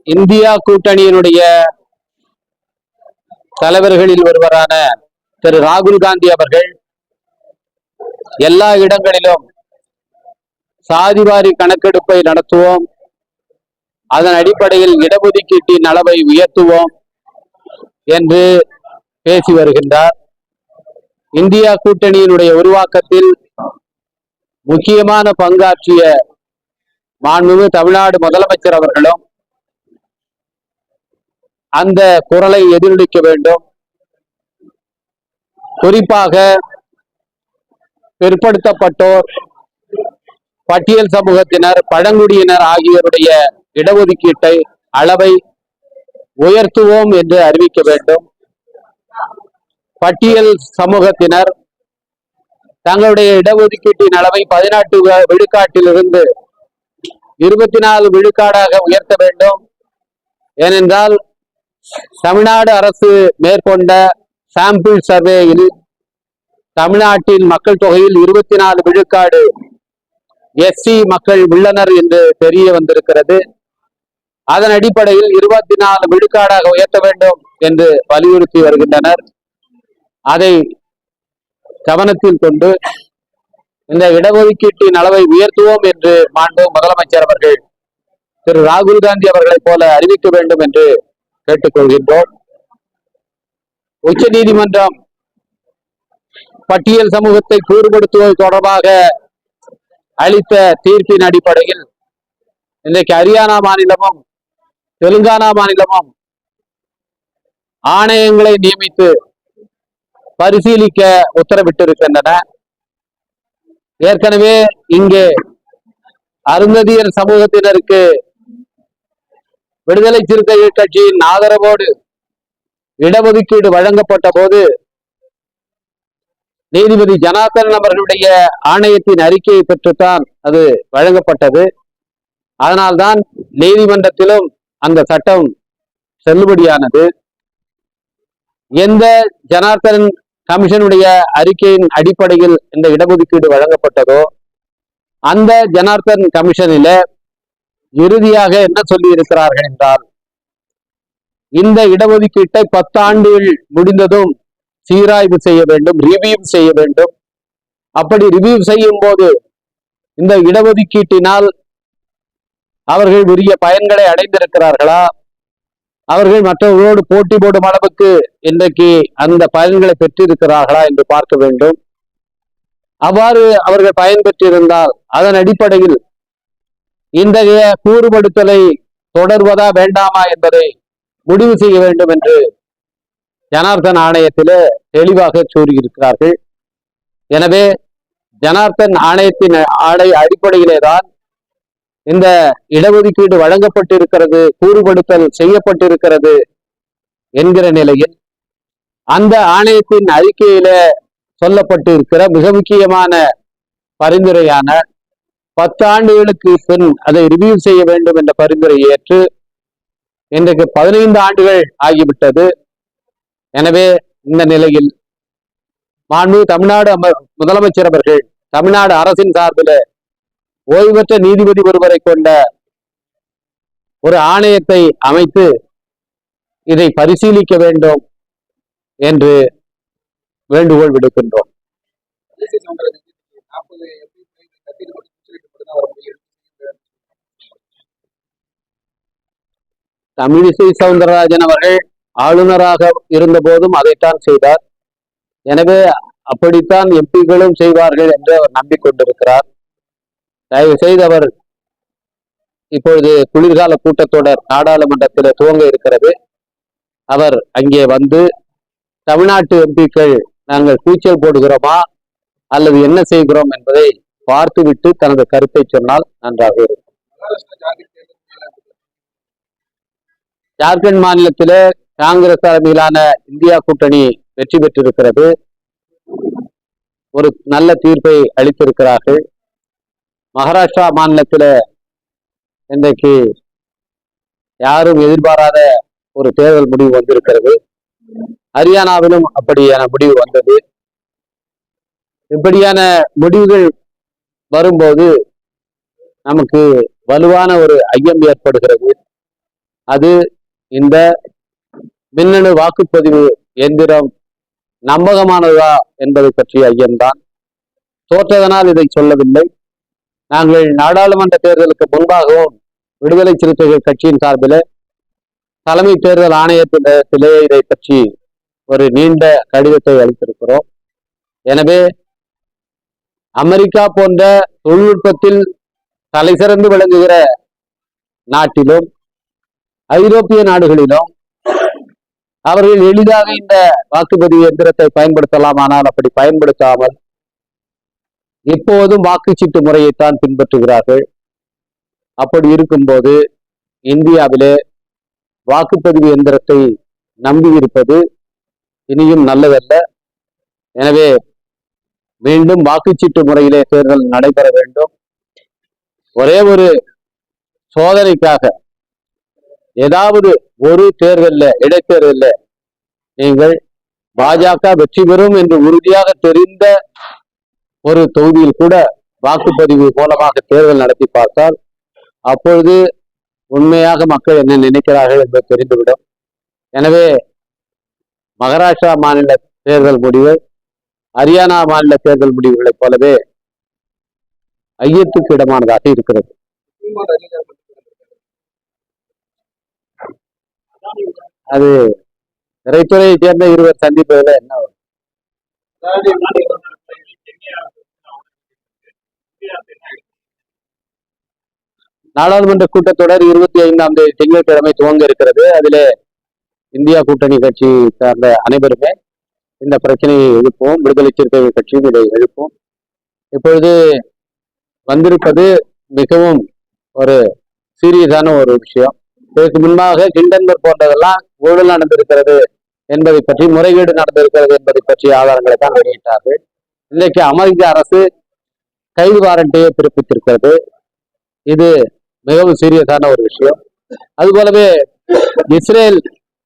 India கூட்டணியினுடைய தலைவர்களில் ஒருவரான திரு ராகுல் காந்தி அவர்கள் எல்லா இடங்களிலும் சாதிவாரி கணக்கெடுப்பை நடத்துவோம், அதன் அடிப்படையில் இடஒதுக்கீட்டின் அளவை உயர்த்துவோம் என்று பேசி வருகின்றார். இந்தியா கூட்டணியினுடைய உருவாக்கத்தில் முக்கியமான பங்காற்றிய மாண்புமிகு தமிழ்நாடு முதலமைச்சர் அவர்களும் அந்த குரலை எதிரொலிக்க வேண்டும். குறிப்பாக பிற்படுத்தப்பட்டோர், பட்டியல் சமூகத்தினர், பழங்குடியினர் ஆகியோருடைய இடஒதுக்கீட்டை அளவை உயர்த்துவோம் என்று அறிவிக்க வேண்டும். பட்டியல் சமூகத்தினர் தங்களுடைய இடஒதுக்கீட்டின் அளவை 18 விழுக்காட்டிலிருந்து 24 விழுக்காடாக உயர்த்த வேண்டும். ஏனென்றால் தமிழ்நாடு அரசு மேற்கொண்ட சாம்பிள் சர்வேயில் தமிழ்நாட்டின் மக்கள் தொகையில் 24 விழுக்காடு எஸ்சி மக்கள் உள்ளனர் என்று தெரிய வந்திருக்கிறது. அதன் அடிப்படையில் 24 விழுக்காடாக உயர்த்த வேண்டும் என்று வலியுறுத்தி வருகின்றனர். அதை கவனத்தில் கொண்டு இந்த இடஒதுக்கீட்டின் அளவை உயர்த்துவோம் என்று மாண்பு முதலமைச்சர் அவர்கள் திரு ராகுல் காந்தி அவர்களைப் போல அறிவிக்க வேண்டும் என்று கேட்டுக்கொள்கின்றோம். உச்ச நீதிமன்றம் பட்டியல் சமூகத்தை கூறுபடுத்துவது தொடர்பாக அளித்த தீர்ப்பின் அடிப்படையில் இன்றைக்கு ஹரியானா மாநிலமும் தெலுங்கானா மாநிலமும் ஆணையங்களை நியமித்து பரிசீலிக்க உத்தரவிட்டிருக்கின்றன. ஏற்கனவே இங்கே அருந்ததியர் சமூகத்தினருக்கு விடுதலை சிறுத்தைகள் கட்சியின் ஆதரவோடு இடஒதுக்கீடு வழங்கப்பட்ட போது நீதிபதி ஜனார்தன் அவர்களுடைய ஆணையத்தின் அறிக்கையை பெற்றுத்தான் அது வழங்கப்பட்டது. அதனால்தான் நீதிமன்றத்திலும் அந்த சட்டம் செல்லுபடியானது. எந்த ஜனார்தன் கமிஷனுடைய அறிக்கையின் அடிப்படையில் இந்த இடஒதுக்கீடு வழங்கப்பட்டதோ அந்த ஜனார்தன் கமிஷனில இறுதியாக என்ன சொல்லி இருக்கிறார்கள் என்றால், இந்த இடஒதுக்கீட்டை 10 ஆண்டுகள் முடிந்ததும் சீராய்வு செய்ய வேண்டும், ரிவ்யூ செய்ய வேண்டும். அப்படி ரிவ்யூ செய்யும் போது இந்த இடஒதுக்கீட்டினால் அவர்கள் உரிய பயன்களை அடைந்திருக்கிறார்களா, அவர்கள் மற்றவர்களோடு போட்டி போடும் அளவுக்கு இன்றைக்கு அந்த பயன்களை பெற்றிருக்கிறார்களா என்று பார்க்க வேண்டும். அவ்வாறு அவர்கள் பயன் பெற்றிருந்தால் அதன் அடிப்படையில் இன்றைய கூறுபடுத்தலை தொடர்வதா வேண்டாமா என்பதை முடிவு செய்ய வேண்டும் என்று ஜனார்தன் ஆணையத்திலே தெளிவாக கூறியிருக்கிறார்கள். எனவே ஜனார்தன் ஆணையத்தின் அடிப்படையிலேதான் இந்த இடஒதுக்கீடு வழங்கப்பட்டிருக்கிறது, கூறுபடுத்தல் செய்யப்பட்டிருக்கிறது என்கிற நிலையில் அந்த ஆணையத்தின் அறிக்கையில சொல்லப்பட்டிருக்கிற மிக முக்கியமான பரிந்துரையான 10 ஆண்டுகளுக்கு பின் அதை ரிவ்யூ செய்ய வேண்டும் என்ற பரிந்துரை ஏற்று இன்றைக்கு 15 ஆண்டுகள் ஆகிவிட்டது. எனவே இந்த நிலையில் மாண்பு தமிழ்நாடு முதலமைச்சர் அவர்கள் தமிழ்நாடு அரசின் சார்பில் ஓய்வு பெற்ற நீதிபதி ஒருவரை கொண்ட ஒரு ஆணையத்தை அமைத்து இதை பரிசீலிக்க வேண்டும் என்று வேண்டுகோள் விடுக்கின்றோம். தமிழிசை சவுந்தரராஜன் அவர்கள் ஆளுநராக இருந்த போதும் அதைத்தான் செய்தார். எனவே அப்படித்தான் எம்பிக்களும் செய்வார்கள் என்று அவர் நம்பிக்கொண்டிருக்கிறார். தயவு செய்து அவர் இப்பொழுது குளிர்கால கூட்டத்தொடர் நாடாளுமன்றத்தில் துவங்க இருக்கிறது. அவர் அங்கே வந்து தமிழ்நாட்டு எம்பிக்கள் நாங்கள் கூச்சல் போடுகிறோமா அல்லது என்ன செய்கிறோம் என்பதை பார்த்துவிட்டு தனது கருத்தை சொன்னால் நன்றாக இருக்கும். ஜார்க்கண்ட் மாநிலத்திலே காங்கிரஸ் தலைமையிலான இந்தியா கூட்டணி வெற்றி பெற்றிருக்கிறது. ஒரு நல்ல தீர்ப்பை அளித்திருக்கிறார்கள். மகாராஷ்டிரா மாநிலத்தில் இன்றைக்கு யாரும் எதிர்பாராத ஒரு தேர்தல் முடிவு வந்திருக்கிறது. ஹரியானாவிலும் அப்படியான முடிவு வந்தது. இப்படியான முடிவுகள் வரும்போது நமக்கு வலுவான ஒரு ஐயம் ஏற்படுகிறது. அது இந்த மின்னணு வாக்குப்பதிவு எந்திரம் நம்பகமானதா என்பதை பற்றிய ஐயம்தான். தோற்றதனால் இதை சொல்லவில்லை. நாங்கள் நாடாளுமன்ற தேர்தலுக்கு முன்பாகவும் விடுதலை சிறுத்தைகள் கட்சியின் சார்பில் தலைமை தேர்தல் ஆணையத்திலே இதை பற்றி ஒரு நீண்ட கடிதத்தை அளித்திருக்கிறோம். எனவே அமெரிக்கா போன்ற தொழில்நுட்பத்தில் தலைசிறந்து விளங்குகிற நாட்டிலும் ஐரோப்பிய நாடுகளிலும் அவர்கள் எளிதாக இந்த வாக்குப்பதிவு எந்திரத்தை பயன்படுத்தலாம். ஆனால் அப்படி பயன்படுத்தாமல் எப்போதும் வாக்குச்சீட்டு முறையைத்தான் பின்பற்றுகிறார்கள். அப்படி இருக்கும்போது இந்தியாவிலே வாக்குப்பதிவு எந்திரத்தை நம்பியிருப்பது இனியும் நல்லதல்ல. எனவே மீண்டும் வாக்குச்சீட்டு முறையிலே தேர்தல் நடைபெற வேண்டும். ஒரே ஒரு சோதனைக்காக ஏதாவது ஒரு தேர்தலில் இடைத்தேர்தலில் நீங்கள் பாஜக வெற்றி பெறும் என்று உறுதியாக தெரிந்த ஒரு தொகுதியில் கூட வாக்குப்பதிவு மூலமாக தேர்தல் நடத்தி பார்த்தால் அப்பொழுது உண்மையாக மக்கள் என்ன நினைக்கிறார்கள் என்பது தெரிந்துவிடும். எனவே மகாராஷ்டிரா மாநில தேர்தல் முடிவு ஹரியானா மாநில தேர்தல் முடிவுகளைப் போலவே ஐயத்துக்கு இடமானதாக இருக்கிறது. அது திரைத்துறையை சேர்ந்த இருவர் சந்திப்பதில் என்ன நாடாளுமன்ற கூட்டத்தொடர் 25ஆம் தேதி திங்கட்கிழமை துவங்க இருக்கிறது. அதிலே இந்தியா கூட்டணி கட்சி சார்ந்த அனைவருமே இந்த பிரச்சனையை எழுப்போம். விடுதலை சிறுத்தைகள் கட்சியும் இதை எழுப்போம். இப்பொழுது வந்திருப்பது மிகவும் ஒரு சீரியஸான ஒரு விஷயம். இதற்கு முன்பாக கிண்டன்பர்க் போன்றதெல்லாம் ஊழல் நடந்திருக்கிறது என்பதை பற்றி, முறைகேடு நடந்திருக்கிறது என்பதை பற்றிய ஆதாரங்களை தான் வெளியிட்டார்கள். இன்றைக்கு அமெரிக்க அரசு கைது வாரண்டையே பிறப்பித்திருக்கிறது. இது மிகவும் சீரியஸான ஒரு விஷயம். அதுபோலவே இஸ்ரேல்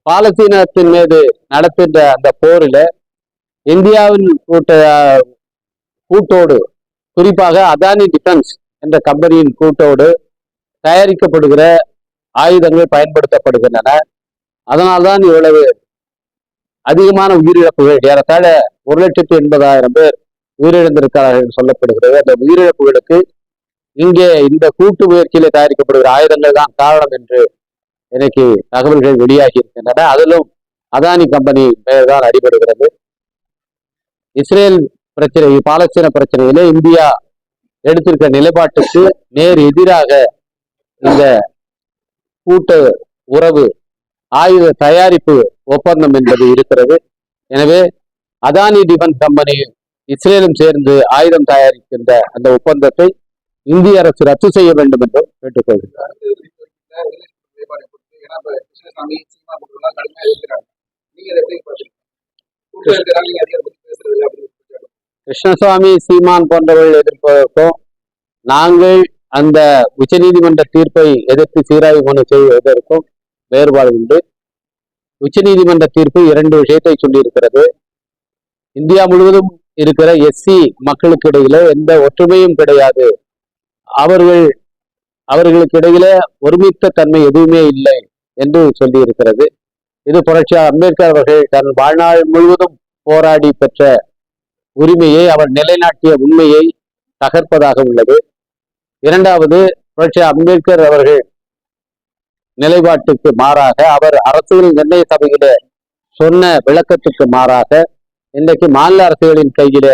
பாலஸ்தீனத்தின் மீது நடத்துகின்ற அந்த போரில் இந்தியாவின் கூட்டோடு, குறிப்பாக அதானி டிஃபென்ஸ் என்ற கம்பெனியின் கூட்டோடு தயாரிக்கப்படுகிற ஆயுதங்கள் பயன்படுத்தப்படுகின்றன. அதனால்தான் இவ்வளவு அதிகமான உயிரிழப்புகள், ஏறத்தாழ 1,80,000 பேர் உயிரிழந்திருக்கிறார்கள் என்று சொல்லப்படுகிறது. அந்த உயிரிழப்புகளுக்கு இங்கே இந்த கூட்டு முயற்சியில தயாரிக்கப்படுகிற ஆயுதங்கள் தான் காரணம் என்று எனக்கு தகவல்கள் வெளியாகி இருக்கின்றன. அதிலும் அதானி கம்பெனி பெயர் தான் அடிபடுகிறது. இஸ்ரேல் பிரச்சனை, பாலஸ்தீன பிரச்சனையிலே இந்தியா எடுத்திருக்க நிலைப்பாட்டுக்கு நேர் எதிராக இந்த கூட்டு உறவு ஆயுத தயாரிப்பு ஒப்பந்தம் என்பது இருக்கிறது. எனவே அதானி டிஃபென்ஸ் கம்பெனி இஸ்ரேலும் சேர்ந்து ஆயுதம் தயாரிக்கின்ற அந்த ஒப்பந்தத்தை இந்திய அரசு ரத்து செய்ய வேண்டும் என்றும் கேட்டுக்கொள்கிறார். கிருஷ்ணசுவாமி, சீமான் போன்றவர்கள் எதிர்ப்பதற்கும் நாங்கள் அந்த உச்சநீதிமன்ற தீர்ப்பை எதிர்த்து சீராய்வு மனு செய்வதற்கும் வேறுபாடு உண்டு. உச்சநீதிமன்ற தீர்ப்பு 2 விஷயத்தை சொல்லியிருக்கிறது. இந்தியா முழுவதும் இருக்கிற எஸ்சி மக்களுக்கு இடையில எந்த ஒற்றுமையும் கிடையாது, அவர்களுக்கு இடையில ஒருமித்த தன்மை எதுவுமே இல்லை என்று சொல்லி இருக்கிறது. இது புரட்சியாளர் அம்பேத்கர் அவர்கள் தன் வாழ்நாள் முழுவதும் போராடி பெற்ற உரிமையை, அவர் நிலைநாட்டிய உண்மையை தகர்ப்பதாக உள்ளது. இரண்டாவது, புரட்சியாளர் அம்பேத்கர் அவர்கள் நிலைப்பாட்டுக்கு மாறாக, அவர் அரசியல் நிர்ணய சபையில சொன்ன விளக்கத்துக்கு மாறாக இன்றைக்கு மாநில அரசுகளின் கையில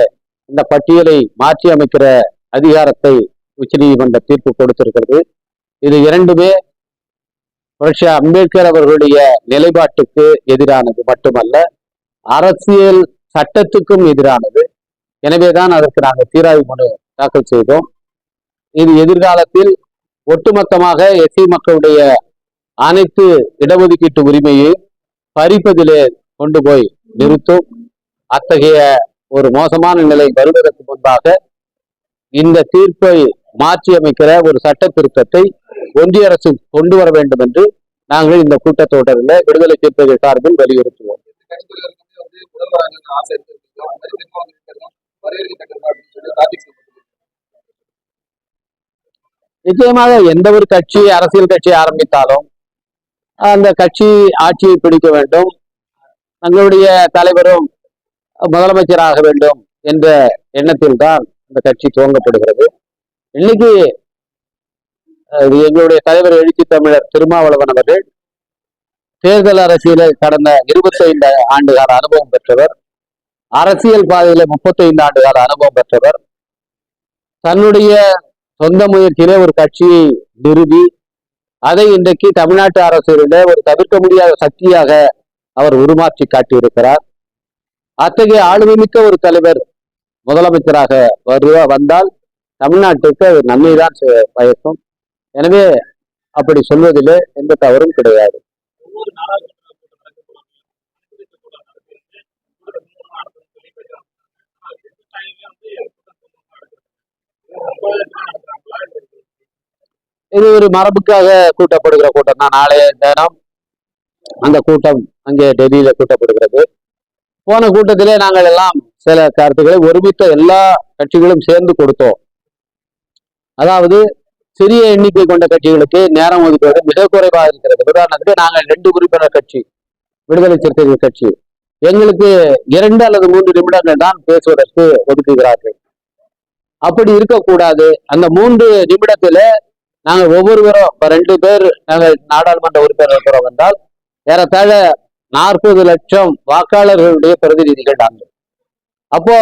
இந்த பட்டியலை மாற்றி அமைக்கிற அதிகாரத்தை உச்சநீதிமன்ற தீர்ப்பு கொடுத்திருக்கிறது. இது இரண்டுமே புரட்சியாளர் அம்பேத்கர் அவர்களுடைய நிலைப்பாட்டுக்கு எதிரானது மட்டுமல்ல, அரசியல் சட்டத்துக்கும் எதிரானது. எனவேதான் அதற்கு நாங்கள் சீராய்வு மனு தாக்கல் செய்தோம். இது எதிர்காலத்தில் ஒட்டுமொத்தமாக எஸ்சி மக்களுடைய அனைத்து இடஒதுக்கீட்டு உரிமையை பறிப்பதிலே கொண்டு போய் நிறுத்தும். அத்தகைய ஒரு மோசமான நிலை வருவதற்கு முன்பாக இந்த தீர்ப்பை மாற்றி அமைக்கிற ஒரு சட்ட திருத்தத்தை ஒன்றிய அரசு கொண்டு வர வேண்டும் என்று நாங்கள் இந்த கூட்டத்தொடரில் விடுதலை சிறுத்தைகள் சார்பில் வலியுறுத்துவோம். நிச்சயமாக எந்த ஒரு கட்சி, அரசியல் கட்சி ஆரம்பித்தாலும் அந்த கட்சி ஆட்சியை பிடிக்க வேண்டும், தங்களுடைய தலைவரும் முதலமைச்சராக வேண்டும் என்ற எண்ணத்தில் தான் இந்த கட்சி துவங்கப்படுகிறது. இன்னைக்கு எங்களுடைய தலைவர் எழுச்சி தமிழர் திருமாவளவன் அவர்கள் தேர்தல் அரசியலில் கடந்த 25 ஆண்டு கால அனுபவம் பெற்றவர், அரசியல் பாதையில 35 ஆண்டு கால அனுபவம் பெற்றவர். தன்னுடைய சொந்த முயற்சியிலே ஒரு கட்சியை நிறுவி அதை இன்றைக்கு தமிழ்நாட்டு அரசியலிலே ஒரு தவிர்க்க முடியாத சக்தியாக அவர் உருமாற்றி காட்டியிருக்கிறார். அத்தகைய ஆளுமை மிக்க ஒரு தலைவர் முதலமைச்சராக வந்தால் தமிழ்நாட்டுக்கு அது நன்மைதான் பயக்கும். எனவே அப்படி சொல்வதிலே எந்த தவறும் கிடையாது. இது ஒரு மரபுக்காக கூட்டப்படுகிற கூட்டம் தான். நாளைய தினம் அந்த கூட்டம் அங்கே டெல்லியில கூட்டப்படுகிறது. போன கூட்டத்திலே நாங்கள் எல்லாம் சில கருத்துக்களை ஒருமித்த எல்லா கட்சிகளும் சேர்ந்து கொடுத்தோம். அதாவது சிறிய எண்ணிக்கை கொண்ட கட்சிகளுக்கு நேரம் ஒதுக்குவது மிக குறைவாக இருக்கிறது. உதாரணத்துக்கு நாங்கள் 2 உறுப்பினர் கட்சி, விடுதலை சிறுத்தைகள் கட்சி, எங்களுக்கு 2 அல்லது 3 நிமிடங்கள் தான் பேசுவதற்கு ஒதுக்குகிறார்கள். அப்படி இருக்கக்கூடாது. அந்த 3 நிமிடத்துல நாங்கள் ஒவ்வொருவரும் 2 பேர் நாங்கள் நாடாளுமன்ற உறுப்பினர் இருக்கிறோம் என்றால் ஏறத்தாழ 40 லட்சம் வாக்காளர்களுடைய பிரதிநிதிகள் நாங்கள். அப்போ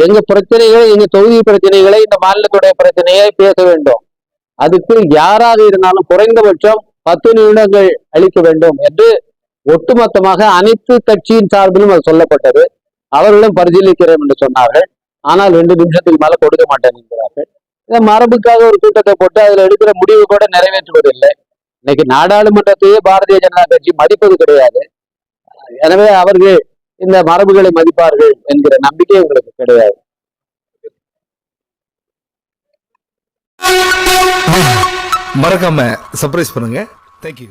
எங்க பிரச்சனைகளை, எங்க தொகுதி பிரச்சனைகளை, இந்த மாநிலத்துடைய பிரச்சனையை பேச வேண்டும். அதுக்கு யாராக இருந்தாலும் குறைந்தபட்சம் 10 நிமிடங்கள் அளிக்க வேண்டும் என்று ஒட்டுமொத்தமாக அனைத்து கட்சியின் சார்பிலும் அது சொல்லப்பட்டது. அவர்களும் பரிசீலிக்கிறோம் என்று சொன்னார்கள். ஆனால் 2 நிமிஷத்துக்கு மேல கொடுக்க மாட்டேன் என்கிறார்கள். மரபுக்காக ஒரு கூட்டத்தை போட்டு அதுல எடுக்கிற முடிவு கூட நிறைவேற்றுவதில்லை. இன்னைக்கு நாடாளுமன்றத்தையே பாரதிய ஜனதா கட்சி மதிப்பது கிடையாது. எனவே அவர்கள் இந்த மரபுகளை மதிப்பார்கள் என்கிற நம்பிக்கை உங்களுக்கு கிடையாது. மறக்காம சர்ப்ரைஸ் பண்ணுங்க. தேங்க்யூ.